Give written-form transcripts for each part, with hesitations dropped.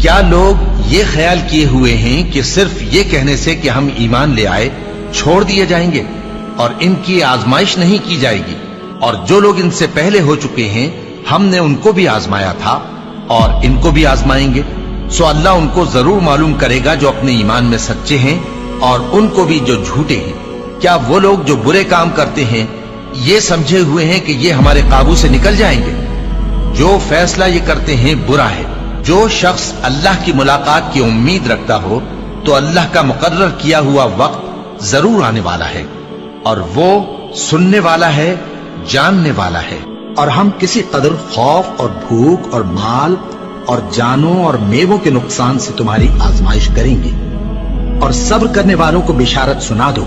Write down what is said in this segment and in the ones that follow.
کیا لوگ یہ خیال کیے ہوئے ہیں کہ صرف یہ کہنے سے کہ ہم ایمان لے آئے چھوڑ دیے جائیں گے اور ان کی آزمائش نہیں کی جائے گی؟ اور جو لوگ ان سے پہلے ہو چکے ہیں ہم نے ان کو بھی آزمایا تھا اور ان کو بھی آزمائیں گے، سو اللہ ان کو ضرور معلوم کرے گا جو اپنے ایمان میں سچے ہیں اور ان کو بھی جو جھوٹے ہیں۔ کیا وہ لوگ جو برے کام کرتے ہیں یہ سمجھے ہوئے ہیں کہ یہ ہمارے قابو سے نکل جائیں گے؟ جو فیصلہ یہ کرتے ہیں برا ہے۔ جو شخص اللہ کی ملاقات کی امید رکھتا ہو تو اللہ کا مقرر کیا ہوا وقت ضرور آنے والا ہے، اور وہ سننے والا ہے، جاننے والا ہے۔ اور ہم کسی قدر خوف اور بھوک اور مال اور جانوں اور میووں کے نقصان سے تمہاری آزمائش کریں گے، اور صبر کرنے والوں کو بشارت سنا دو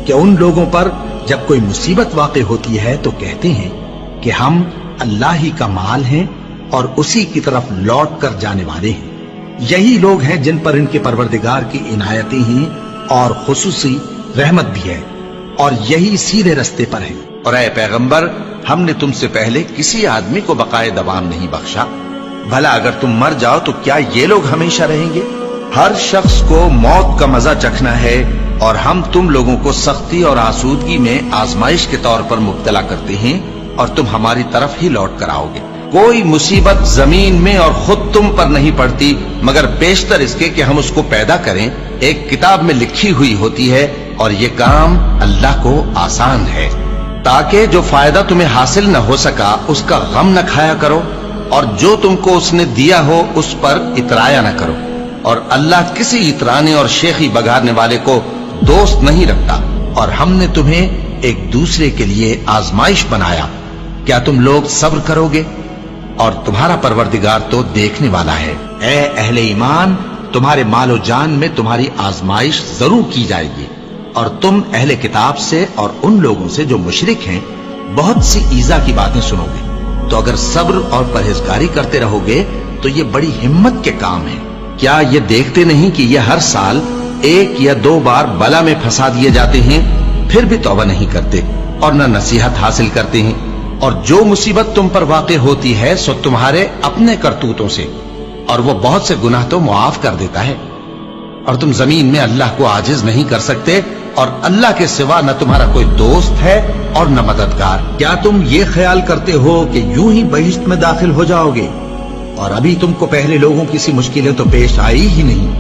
کہ ان لوگوں پر جب کوئی مصیبت واقع ہوتی ہے تو کہتے ہیں کہ ہم اللہ ہی کا مال ہیں اور اسی کی طرف لوٹ کر جانے والے ہیں۔ یہی لوگ ہیں جن پر ان کے پروردگار کی عنایتیں ہیں اور خصوصی رحمت بھی ہے، اور یہی سیدھے رستے پر ہیں۔ اور اے پیغمبر، ہم نے تم سے پہلے کسی آدمی کو بقائے دوام نہیں بخشا، بھلا اگر تم مر جاؤ تو کیا یہ لوگ ہمیشہ رہیں گے؟ ہر شخص کو موت کا مزہ چکھنا ہے، اور ہم تم لوگوں کو سختی اور آسودگی میں آزمائش کے طور پر مبتلا کرتے ہیں، اور تم ہماری طرف ہی لوٹ کر آؤ گے۔ کوئی مصیبت زمین میں اور خود تم پر نہیں پڑتی مگر بیشتر اس کے کہ ہم اس کو پیدا کریں ایک کتاب میں لکھی ہوئی ہوتی ہے، اور یہ کام اللہ کو آسان ہے، تاکہ جو فائدہ تمہیں حاصل نہ ہو سکا اس کا غم نہ کھایا کرو، اور جو تم کو اس نے دیا ہو اس پر اترایا نہ کرو۔ اور اللہ کسی اترانے اور شیخی بگاڑنے والے کو دوست نہیں رکھتا۔ اور ہم نے تمہیں ایک دوسرے کے لیے آزمائش بنایا، کیا تم لوگ صبر کرو گے؟ اور تمہارا پروردگار تو دیکھنے والا ہے۔ اے اہل ایمان، تمہارے مال و جان میں تمہاری آزمائش ضرور کی جائے گی، اور تم اہل کتاب سے اور ان لوگوں سے جو مشرک ہیں بہت سی ایذا کی باتیں سنو گے، تو اگر صبر اور پرہیزگاری کرتے رہو گے تو یہ بڑی ہمت کے کام ہے۔ کیا یہ دیکھتے نہیں کہ یہ ہر سال 1 یا 2 بار بلا میں پھنسا دیے جاتے ہیں، پھر بھی توبہ نہیں کرتے اور نہ نصیحت حاصل کرتے ہیں؟ اور جو مصیبت تم پر واقع ہوتی ہے سو تمہارے اپنے کرتوتوں سے، اور وہ بہت سے گناہ تو معاف کر دیتا ہے۔ اور تم زمین میں اللہ کو عاجز نہیں کر سکتے، اور اللہ کے سوا نہ تمہارا کوئی دوست ہے اور نہ مددگار۔ کیا تم یہ خیال کرتے ہو کہ یوں ہی بہشت میں داخل ہو جاؤ گے؟ اور ابھی تم کو پہلے لوگوں کی سی مشکلیں تو پیش آئی ہی نہیں۔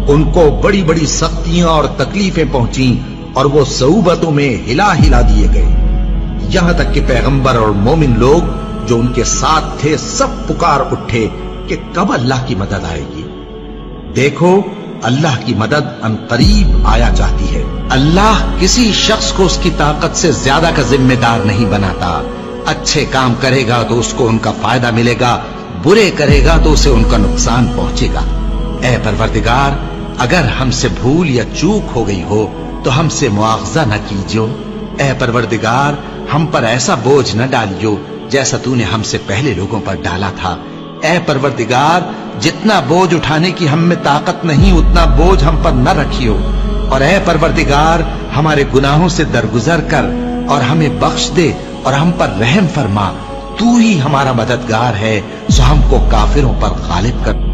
ان کو بڑی بڑی سختیاں اور تکلیفیں پہنچیں، اور وہ صعوبتوں میں ہلا ہلا دیے گئے، یہاں تک کہ پیغمبر اور مومن لوگ جو ان کے ساتھ تھے سب پکار اٹھے کہ کب اللہ کی مدد آئے گی۔ دیکھو، اللہ کی مدد ان قریب آیا جاتی ہے۔ اللہ کسی شخص کو اس کی طاقت سے زیادہ کا ذمہ دار نہیں بناتا۔ اچھے کام کرے گا تو اس کو ان کا فائدہ ملے گا، برے کرے گا تو اسے ان کا نقصان پہنچے گا۔ اے پروردگار، اگر ہم سے بھول یا چوک ہو گئی ہو تو ہم سے مواخذہ نہ کیجو۔ اے پروردگار، ہم پر ایسا بوجھ نہ ڈالیو جیسا تو نے ہم سے پہلے لوگوں پر ڈالا تھا۔ اے پروردگار، جتنا بوجھ اٹھانے کی ہم میں طاقت نہیں اتنا بوجھ ہم پر نہ رکھیو، اور اے پروردگار، ہمارے گناہوں سے درگزر کر اور ہمیں بخش دے اور ہم پر رحم فرما۔ تو ہی ہمارا مددگار ہے، سو ہم کو کافروں پر غالب کر۔